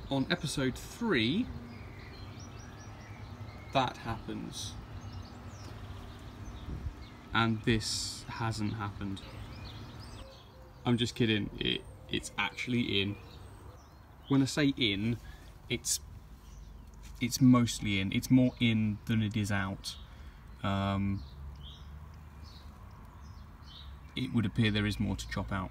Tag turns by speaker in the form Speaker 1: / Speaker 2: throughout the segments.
Speaker 1: on episode 3 that happens, and this hasn't happened. I'm just kidding, it's actually in. When I say in, it's mostly in. It's more in than it is out. It would appear there is more to chop out.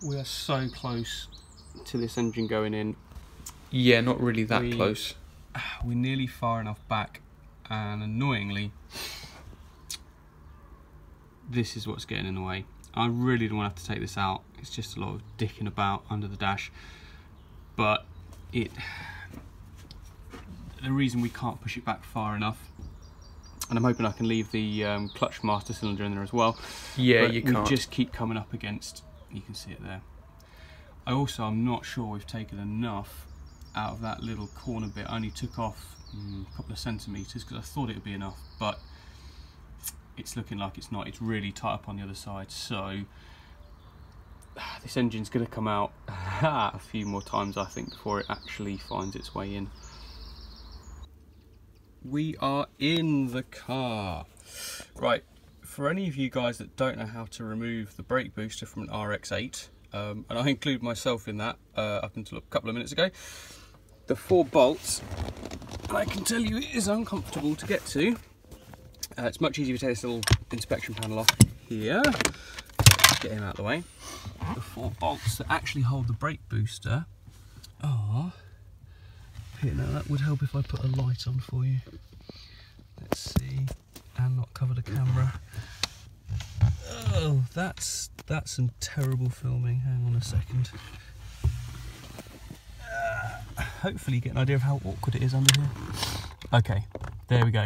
Speaker 1: We are so close to this engine going in.
Speaker 2: Yeah, not really that close.
Speaker 1: We're nearly far enough back, and annoyingly, this is what's getting in the way. I really don't want to have to take this out. It's just a lot of dicking about under the dash. But the reason we can't push it back far enough, and I'm hoping I can leave the clutch master cylinder in there as well.
Speaker 2: Yeah,
Speaker 1: but
Speaker 2: you can't.
Speaker 1: We just keep coming up against. You can see it there. I'm not sure we've taken enough out of that little corner bit. I only took off a couple of centimetres because I thought it would be enough, but it's looking like it's not. It's really tight up on the other side, so this engine's going to come out a few more times, I think, before it actually finds its way in. We are in the car. Right. For any of you guys that don't know how to remove the brake booster from an RX8, and I include myself in that up until a couple of minutes ago, the 4 bolts, and I can tell you it is uncomfortable to get to. It's much easier to take this little inspection panel off here. Get him out of the way. The 4 bolts that actually hold the brake booster are here. Now that would help if I put a light on for you. Let's see. And not cover the camera. Oh, that's some terrible filming. Hang on a second. Hopefully you get an idea of how awkward it is under here. Okay, there we go.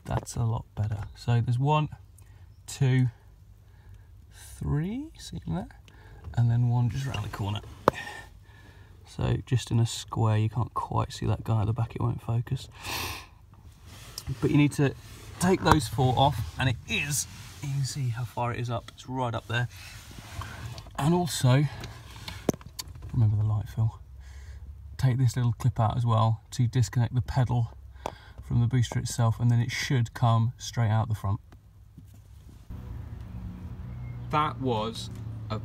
Speaker 1: That's a lot better. So there's 1, 2, 3, see that? And then 1 just around the corner. So just in a square, you can't quite see that guy at the back, it won't focus. But you need to take those 4 off, and it is, you can see how far it is up, it's right up there. And also, remember the light, Phil, take this little clip out as well to disconnect the pedal from the booster itself, and then it should come straight out the front. That was a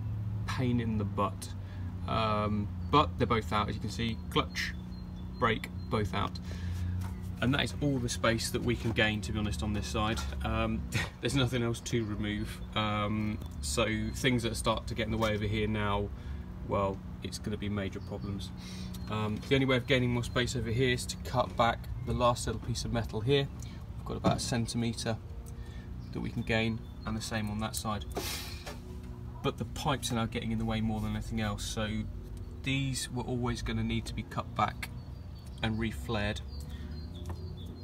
Speaker 1: pain in the butt, but they're both out, as you can see, clutch, brake, both out. And that is all the space that we can gain, to be honest, on this side. There's nothing else to remove. So things that start to get in the way over here now, well, it's going to be major problems. The only way of gaining more space over here is to cut back the last little piece of metal here. We've got about 1 centimetre that we can gain, and the same on that side. But the pipes are now getting in the way more than anything else, so these were always going to need to be cut back and reflared.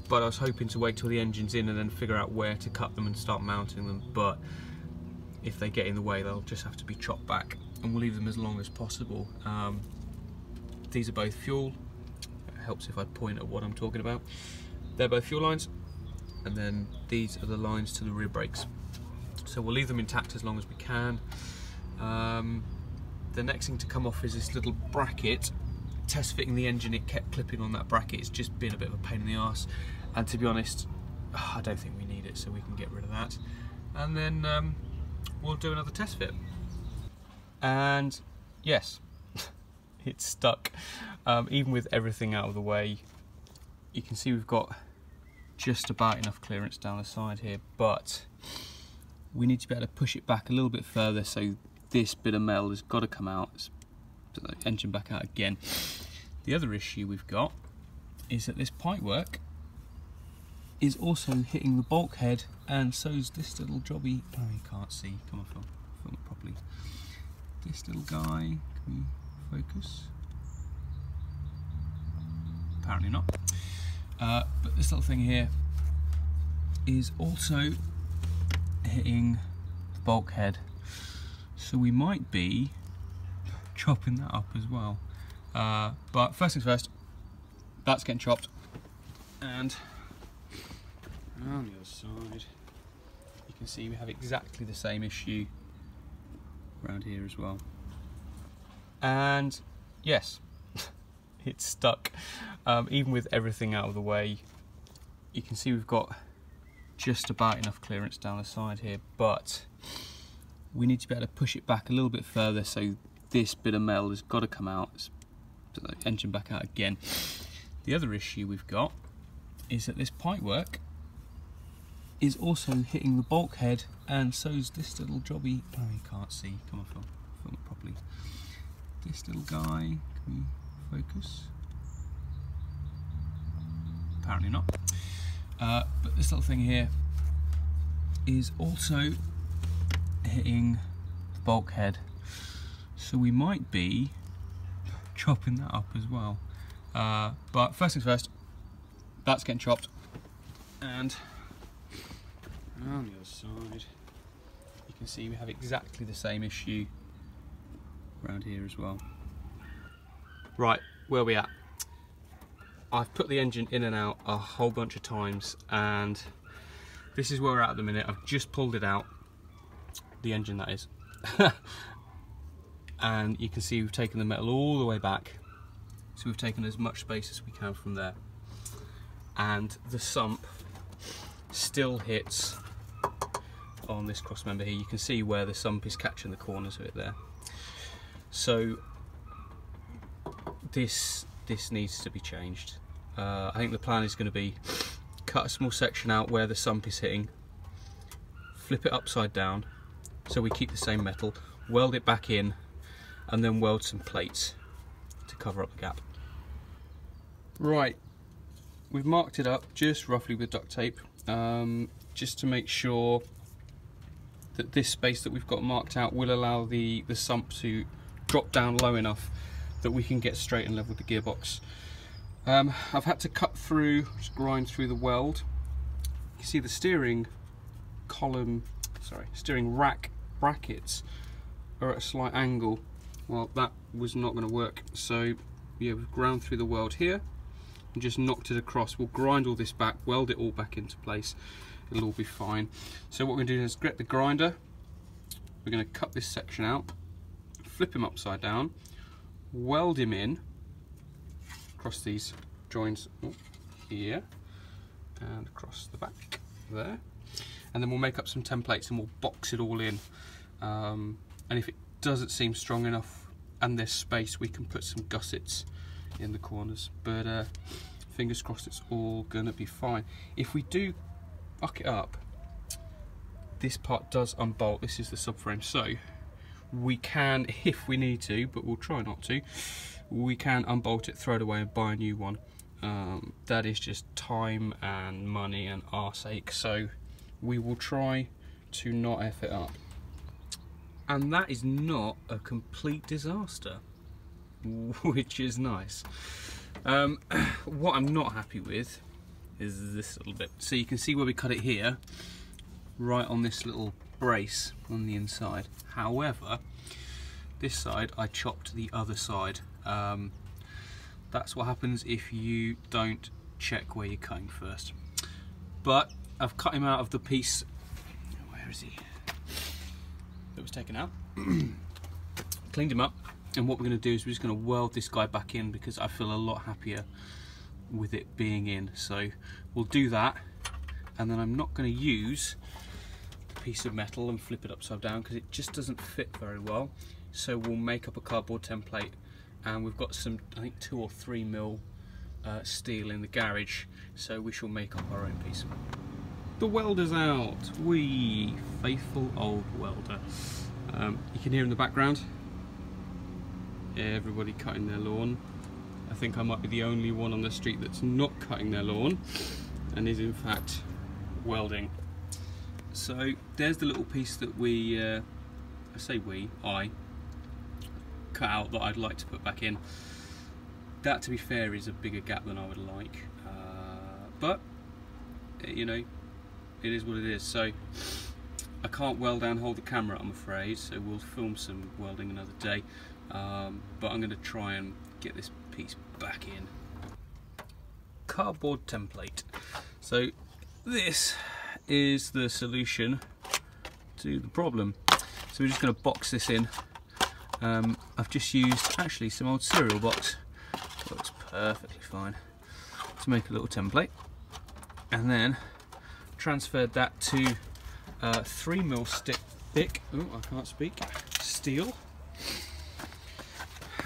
Speaker 1: But I was hoping to wait till the engine's in and then figure out where to cut them and start mounting them, but if they get in the way, they'll just have to be chopped back, and we'll leave them as long as possible. These are both fuel. It helps if I point at what I'm talking about. They're both fuel lines, and then these are the lines to the rear brakes. So we'll leave them intact as long as we can. The next thing to come off is this little bracket. Test fitting the engine, it kept clipping on that bracket. It's just been a bit of a pain in the arse, and to be honest, I don't think we need it, so we can get rid of that. And then we'll do another test fit. And yes, it's stuck. Even with everything out of the way, you can see we've got just about enough clearance down the side here, but we need to be able to push it back a little bit further, so this bit of metal has got to come out. Let's put the engine back out again. The other issue we've got is that this pipework is also hitting the bulkhead, and so's this little jobby. Oh, you can't see. Come on, film it properly. This little guy. Can we focus? Apparently not. But this little thing here is also hitting the bulkhead, so we might be chopping that up as well. But first things first, that's getting chopped, and on the other side you can see we have exactly the same issue around here as well. And yes, it's stuck. Even with everything out of the way, you can see we've got just about enough clearance down the side here, but we need to be able to push it back a little bit further, so this bit of metal has got to come out. Let's put the engine back out again. The other issue we've got is that this pipework is also hitting the bulkhead, and so's this little jobby. Oh, you can't see. Come on, film it properly. This little guy. Can we focus? Apparently not. But this little thing here is also hitting the bulkhead, so we might be chopping that up as well. But first things first, that's getting chopped, and on the other side you can see we have exactly the same issue around here as well. Right, where are we at? I've put the engine in and out a whole bunch of times, and this is where we're at the minute. I've just pulled it out, the engine that is. And you can see we've taken the metal all the way back, so we've taken as much space as we can from there, and the sump still hits on this cross member here. You can see where the sump is catching the corners of it there. So this needs to be changed. I think the plan is going to be cut a small section out where the sump is hitting, flip it upside down so we keep the same metal, weld it back in, and then weld some plates to cover up the gap. Right, we've marked it up just roughly with duct tape, just to make sure that this space that we've got marked out will allow the sump to drop down low enough that we can get straight and level with the gearbox. I've had to cut through, just grind through the weld. You see the steering rack brackets are at a slight angle. Well, that was not going to work, so yeah, we've ground through the weld here and just knocked it across. We'll grind all this back, weld it all back into place, it'll all be fine. So what we're going to do is get the grinder, we're going to cut this section out, flip him upside down, weld him in across these joints here and across the back there, and then we'll make up some templates and we'll box it all in, and if it doesn't seem strong enough and there's space, we can put some gussets in the corners, but fingers crossed it's all gonna be fine. If we do fuck it up, this part does unbolt. This is the subframe, so we can, if we need to, but we'll try not to, we can unbolt it, throw it away and buy a new one. That is just time and money and arse ache, so we will try to not F it up. And that is not a complete disaster, which is nice. What I'm not happy with is this little bit. So you can see where we cut it here, right on this little brace on the inside. However, this side I chopped the other side. That's what happens if you don't check where you're cutting first. But I've cut him out of the piece, where is he, that was taken out. Cleaned him up, and what we're going to do is we're just going to weld this guy back in, because I feel a lot happier with it being in. So we'll do that, and then I'm not going to use a piece of metal and flip it upside down because it just doesn't fit very well. So we'll make up a cardboard template, and we've got some, I think 2 or 3 mil steel in the garage, so we shall make up our own piece. The welder's out, wee faithful old welder. You can hear in the background everybody cutting their lawn. I think I might be the only one on the street that's not cutting their lawn and is in fact welding. So there's the little piece that I cut out that I'd like to put back in. That, to be fair, is a bigger gap than I would like, but you know, it is what it is. So I can't weld and hold the camera, I'm afraid, so we'll film some welding another day, but I'm going to try and get this piece back in. Cardboard template. So this is the solution to the problem. So we're just going to box this in. I've just used actually some old cereal box. Works perfectly fine to make a little template, and then transferred that to 3mm thick, oh I can't speak, steel,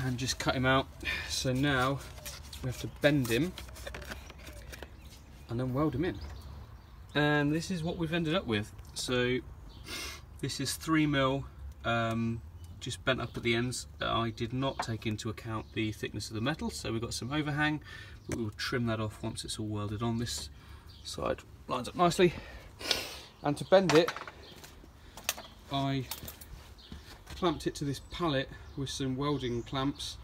Speaker 1: and just cut him out. So now we have to bend him and then weld him in, and this is what we've ended up with. So this is 3mm, just bent up at the ends. I did not take into account the thickness of the metal, so we've got some overhang, but we will trim that off once it's all welded on. This side lines up nicely, and to bend it I clamped it to this pallet with some welding clamps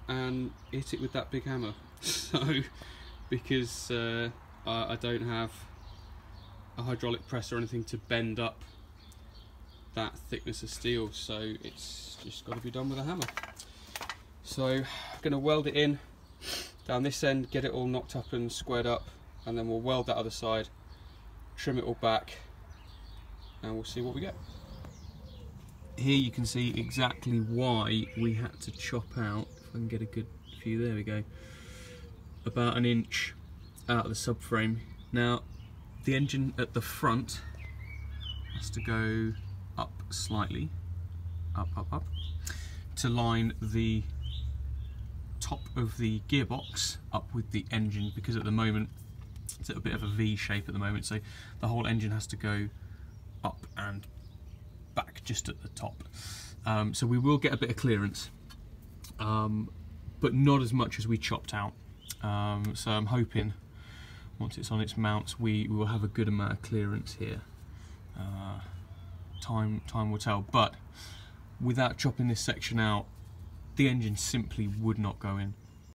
Speaker 1: and hit it with that big hammer. So because I don't have a hydraulic press or anything to bend up that thickness of steel, so it's just got to be done with a hammer. So I'm going to weld it in down this end, get it all knocked up and squared up, and then we'll weld that other side, trim it all back, and we'll see what we get. Here you can see exactly why we had to chop out, if I can get a good view, there we go, about 1 inch out of the subframe. Now the engine at the front has to go up slightly, up, to line the top of the gearbox up with the engine, because at the moment it's at a bit of a V shape at the moment, so the whole engine has to go up and back just at the top. So we will get a bit of clearance, but not as much as we chopped out. So I'm hoping once it's on its mounts we will have a good amount of clearance here. Time will tell, but without chopping this section out, the engine simply would not go in.